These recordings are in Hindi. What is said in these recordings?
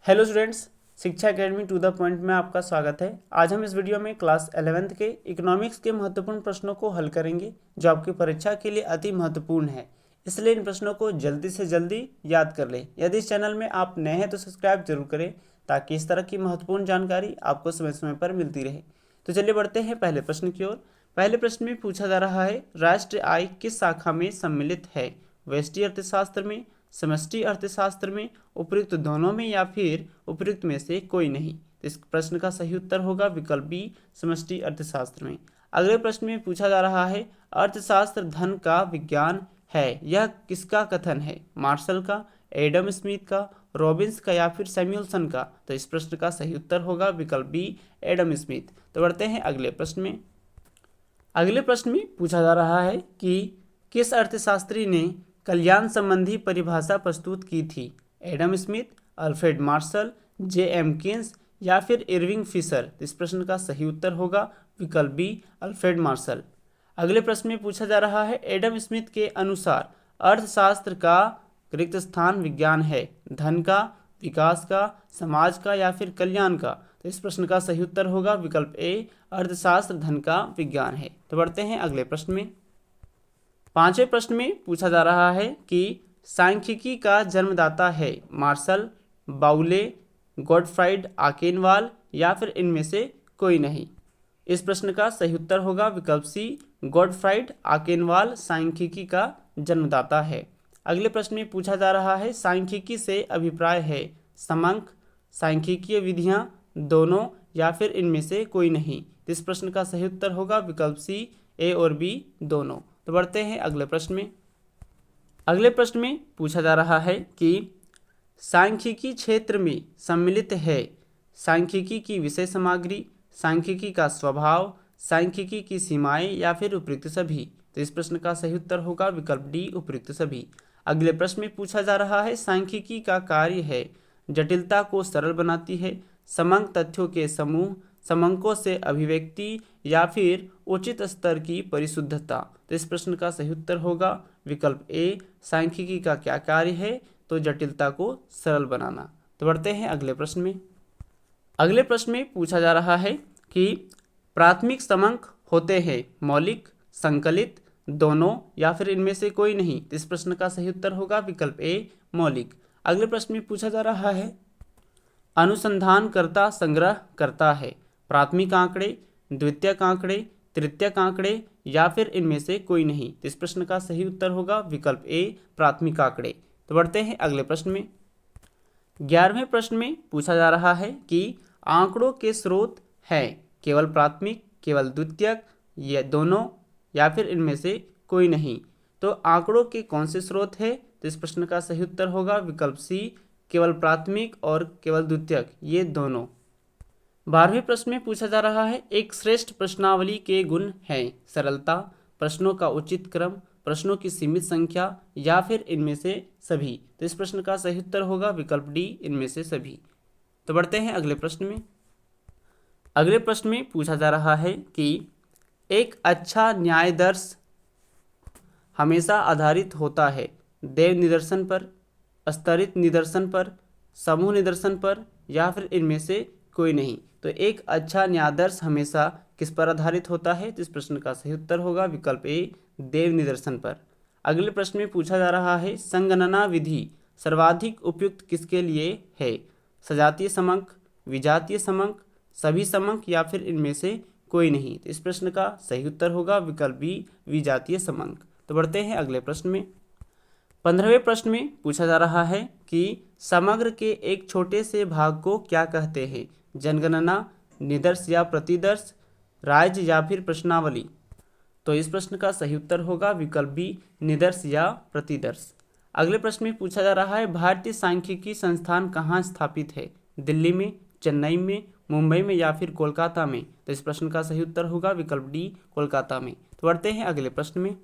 हेलो स्टूडेंट्स, शिक्षा एकेडमी टू द पॉइंट में आपका स्वागत है। आज हम इस वीडियो में क्लास 11th के इकोनॉमिक्स के महत्वपूर्ण प्रश्नों को हल करेंगे जो आपकी परीक्षा के लिए अति महत्वपूर्ण है। इसलिए इन प्रश्नों को जल्दी से जल्दी याद कर लें। यदि इस चैनल में आप नए हैं तो सब्सक्राइब जरूर करें ताकि इस तरह की महत्वपूर्ण जानकारी आपको समय समय पर मिलती रहे। तो चलिए बढ़ते हैं पहले प्रश्न की ओर। पहले प्रश्न में पूछा जा रहा है, राष्ट्रीय आय किस शाखा में सम्मिलित है? व्यष्टि अर्थशास्त्र में, समष्टि अर्थशास्त्र में, उपयुक्त दोनों में या फिर उपयुक्त में से कोई नहीं। तो इस प्रश्न का सही उत्तर होगा विकल्प बी, समष्टि अर्थशास्त्र में। अगले प्रश्न में पूछा जा रहा है, अर्थशास्त्र धन का विज्ञान है, यह किसका कथन है? मार्शल का, एडम स्मिथ का, रॉबिन्स का या फिर सैमुअलसन का? तो इस प्रश्न का सही उत्तर होगा विकल्प बी, एडम स्मिथ। तो बढ़ते हैं अगले प्रश्न में। अगले प्रश्न में पूछा जा रहा है कि किस अर्थशास्त्री ने कल्याण संबंधी परिभाषा प्रस्तुत की थी? एडम स्मिथ, अल्फ्रेड मार्शल, जे एम केन्स या फिर इरविंग फिशर? इस प्रश्न का सही उत्तर होगा विकल्प बी, अल्फ्रेड मार्शल। अगले प्रश्न में पूछा जा रहा है, एडम स्मिथ के अनुसार अर्थशास्त्र का रिक्त स्थान विज्ञान है, धन का, विकास का, समाज का या फिर कल्याण का? तो इस प्रश्न का सही उत्तर होगा विकल्प ए, अर्थशास्त्र धन का विज्ञान है। तो बढ़ते हैं अगले प्रश्न में। पांचवें प्रश्न में पूछा जा रहा है कि सांख्यिकी का जन्मदाता है? मार्शल, बाउले, गॉटफ्राइड आकेनवाल या फिर इनमें से कोई नहीं? इस प्रश्न का सही उत्तर होगा विकल्प सी, गॉटफ्राइड आकेनवाल सांख्यिकी का जन्मदाता है। अगले प्रश्न में पूछा जा रहा है, सांख्यिकी से अभिप्राय है? समंक, सांख्यिकीय विधियां, दोनों या फिर इनमें से कोई नहीं? इस प्रश्न का सही उत्तर होगा विकल्प सी, ए और बी दोनों। तो बढ़ते हैं अगले प्रश्न में। अगले प्रश्न में पूछा जा रहा है कि सांख्यिकी क्षेत्र में सम्मिलित है सांख्यिकी की विषय सामग्री, सांख्यिकी का स्वभाव, सांख्यिकी की सीमाएं या फिर उपयुक्त सभी? तो इस प्रश्न का सही उत्तर होगा विकल्प डी, उपयुक्त सभी। अगले प्रश्न में पूछा जा रहा है, सांख्यिकी का कार्य है? जटिलता को सरल बनाती है, समंक तथ्यों के समूह, समंकों से अभिव्यक्ति या फिर उचित स्तर की परिशुद्धता? तो इस प्रश्न का सही उत्तर होगा विकल्प ए, सांख्यिकी का क्या कार्य है? तो जटिलता को सरल बनाना। तो बढ़ते हैं अगले प्रश्न में। अगले प्रश्न में पूछा जा रहा है कि प्राथमिक समंक होते हैं मौलिक, संकलित, दोनों या फिर इनमें से कोई नहीं? इस प्रश्न का सही उत्तर होगा विकल्प ए, मौलिक। अगले प्रश्न में पूछा जा रहा है, अनुसंधानकर्ता संग्रह करता है? प्राथमिक आंकड़े, द्वितीयक आंकड़े, तृतीयक आंकड़े या फिर इनमें से कोई नहीं? इस प्रश्न का सही उत्तर होगा विकल्प ए, प्राथमिक आंकड़े। तो बढ़ते हैं अगले प्रश्न में। 11वें प्रश्न में पूछा जा रहा है कि आंकड़ों के स्रोत हैं केवल प्राथमिक, केवल द्वितीयक, ये दोनों या फिर इनमें से कोई नहीं? तो आंकड़ों के कौन से स्रोत है? तो इस प्रश्न का सही उत्तर होगा विकल्प सी, केवल प्राथमिक और केवल द्वितीयक, ये दोनों। 12वें प्रश्न में पूछा जा रहा है, एक श्रेष्ठ प्रश्नावली के गुण हैं? सरलता, प्रश्नों का उचित क्रम, प्रश्नों की सीमित संख्या या फिर इनमें से सभी? तो इस प्रश्न का सही उत्तर होगा विकल्प डी, इनमें से सभी। तो बढ़ते हैं अगले प्रश्न में। अगले प्रश्न में पूछा जा रहा है कि एक अच्छा न्यायाधीश हमेशा आधारित होता है देव निदर्शन पर, स्तरित निदर्शन पर, समूह निदर्शन पर या फिर इनमें से कोई नहीं? तो एक अच्छा न्यायाधीश हमेशा किस पर आधारित होता है? तो इस प्रश्न का सही उत्तर होगा विकल्प ए, देव निदर्शन पर। अगले प्रश्न में पूछा जा रहा है, संगणना विधि सर्वाधिक उपयुक्त किसके लिए है? सजातीय समंक, विजातीय समंक, सभी समंक या फिर इनमें से कोई नहीं? तो इस प्रश्न का सही उत्तर होगा विकल्प बी, विजातीय समंक। तो बढ़ते हैं अगले प्रश्न में। 15वें प्रश्न में पूछा जा रहा है कि समग्र के एक छोटे से भाग को क्या कहते हैं? जनगणना, निदर्श या प्रतिदर्श, राज्य या फिर प्रश्नावली? तो इस प्रश्न का सही उत्तर होगा विकल्प बी, निदर्श या प्रतिदर्श। अगले प्रश्न में पूछा जा रहा है, भारतीय सांख्यिकी संस्थान कहाँ स्थापित है? दिल्ली में, चेन्नई में, मुंबई में या फिर कोलकाता में? तो इस प्रश्न का सही उत्तर होगा विकल्प डी, कोलकाता में। तो बढ़ते हैं अगले प्रश्न में।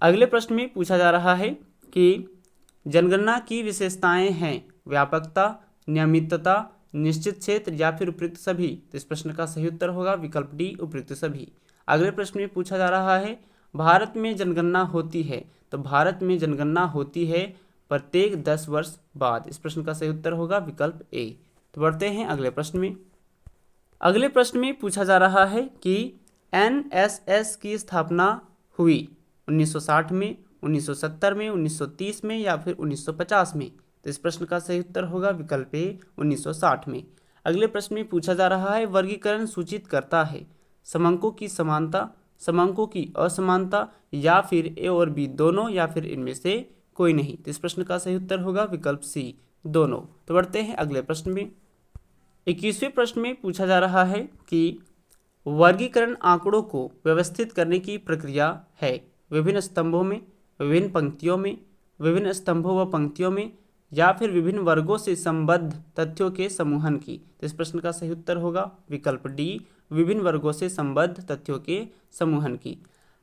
अगले प्रश्न में पूछा जा रहा है कि जनगणना की विशेषताएं हैं? व्यापकता, नियमितता, निश्चित क्षेत्र या फिर उपयुक्त सभी? तो इस प्रश्न का सही उत्तर होगा विकल्प डी, उपयुक्त सभी। अगले प्रश्न में पूछा जा रहा है, भारत में जनगणना होती है? तो भारत में जनगणना होती है प्रत्येक 10 वर्ष बाद। इस प्रश्न का सही उत्तर होगा विकल्प ए। तो बढ़ते हैं अगले प्रश्न में। अगले प्रश्न में पूछा जा रहा है कि एनएसएस की स्थापना हुई 1960 में, 1970 में, 1930 में या फिर 1950 में। तो इस प्रश्न का सही उत्तर होगा विकल्प ए 1960 में। अगले प्रश्न में पूछा जा रहा है वर्गीकरण सूचित करता है समंकों की समानता, समंकों की असमानता या फिर ए और बी दोनों या फिर इनमें से कोई नहीं। तो इस प्रश्न का सही उत्तर होगा विकल्प सी दोनों। तो बढ़ते हैं अगले प्रश्न में। 21वें प्रश्न में पूछा जा रहा है कि वर्गीकरण आंकड़ों को व्यवस्थित करने की प्रक्रिया है विभिन्न स्तंभों में, विभिन्न पंक्तियों में, विभिन्न स्तंभों व पंक्तियों में या फिर विभिन्न वर्गों से संबद्ध तथ्यों के समूहन की। तो इस प्रश्न का सही उत्तर होगा विकल्प डी विभिन्न वर्गों से संबद्ध तथ्यों के समूहन की।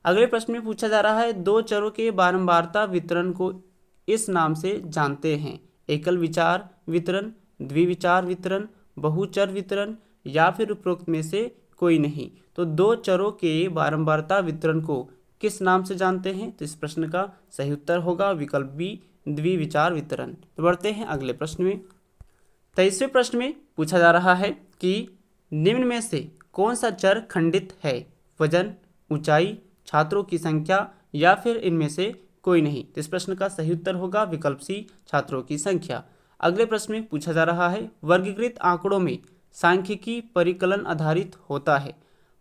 अगले प्रश्न में पूछा जा रहा है दो चरों के बारंबारता वितरण को इस नाम से जानते हैं एकल विचार वितरण, द्विविचार वितरण, बहुचर वितरण या फिर उपरोक्त में से कोई नहीं। तो दो चरों के बारंबारता वितरण को किस नाम से जानते हैं? तो इस प्रश्न का सही उत्तर होगा विकल्प बी द्विविचार वितरण। तो बढ़ते हैं अगले प्रश्न में। 23वें प्रश्न में पूछा जा रहा है कि निम्न में से कौन सा चर खंडित है वजन, ऊंचाई, छात्रों की संख्या या फिर इनमें से कोई नहीं। तो इस प्रश्न का सही उत्तर होगा विकल्प सी छात्रों की संख्या। अगले प्रश्न में पूछा जा रहा है वर्गीकृत आंकड़ों में सांख्यिकी परिकलन आधारित होता है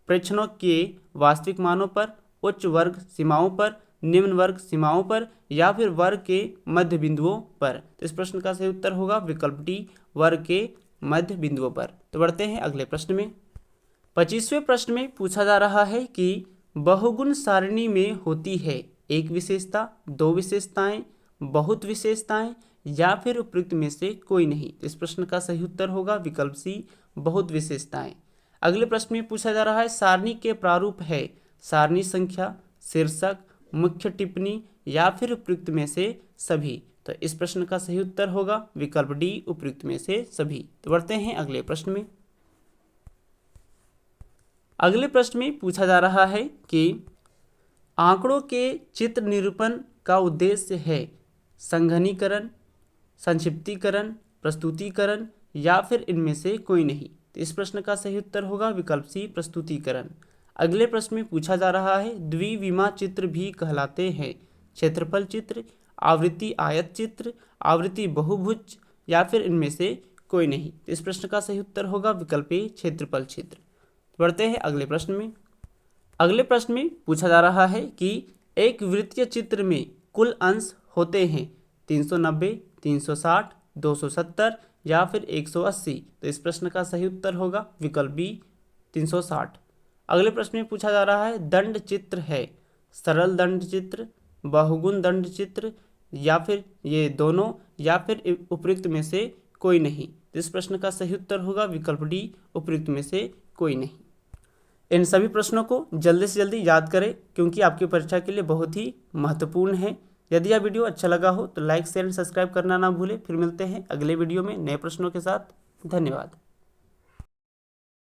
प्रेक्षणों के वास्तविक मानों पर, उच्च वर्ग सीमाओं पर, निम्न वर्ग सीमाओं पर या फिर वर्ग के मध्य बिंदुओं पर। तो इस प्रश्न का सही उत्तर होगा विकल्प डी वर्ग के मध्य बिंदुओं पर। तो बढ़ते हैं अगले प्रश्न में। 25वें प्रश्न में पूछा जा रहा है कि बहुगुण सारणी में होती है एक विशेषता, दो विशेषताएं, बहुत विशेषताएं या फिर उपयुक्त में से कोई नहीं। तो इस प्रश्न का सही उत्तर होगा विकल्प सी बहुत विशेषताएं। अगले प्रश्न में पूछा जा रहा है सारणी के प्रारूप है सारणी संख्या, शीर्षक, मुख्य टिप्पणी या फिर उपयुक्त में से सभी। तो इस प्रश्न का सही उत्तर होगा विकल्प डी उपयुक्त में से सभी। तो बढ़ते हैं अगले प्रश्न में। अगले प्रश्न में पूछा जा रहा है कि आंकड़ों के चित्र निरूपण का उद्देश्य है संघनीकरण, संक्षिप्तीकरण, प्रस्तुतीकरण या फिर इनमें से कोई नहीं। तो इस प्रश्न का सही उत्तर होगा विकल्प सी प्रस्तुतीकरण। अगले प्रश्न में पूछा जा रहा है द्विविमा चित्र भी कहलाते हैं क्षेत्रफल चित्र, आवृत्ति आयत चित्र, आवृत्ति बहुभुज या फिर इनमें से कोई नहीं। तो इस प्रश्न का सही उत्तर होगा विकल्प ए क्षेत्रफल चित्र। बढ़ते हैं अगले प्रश्न में। अगले प्रश्न में पूछा जा रहा है कि एक वृत्तीय चित्र में कुल अंश होते हैं 390, 360, 270 या फिर 180। तो इस प्रश्न का सही उत्तर होगा विकल्प बी 360। अगले प्रश्न में पूछा जा रहा है दंड चित्र है सरल दंड चित्र, बहुगुण दंड चित्र या फिर ये दोनों या फिर उपयुक्त में से कोई नहीं। तो इस प्रश्न का सही उत्तर होगा विकल्प डी उपयुक्त में से कोई नहीं। इन सभी प्रश्नों को जल्दी से जल्दी याद करें क्योंकि आपकी परीक्षा के लिए बहुत ही महत्वपूर्ण है। यदि यह वीडियो अच्छा लगा हो तो लाइक शेयर एंड सब्सक्राइब करना ना भूलें। फिर मिलते हैं अगले वीडियो में नए प्रश्नों के साथ। धन्यवाद।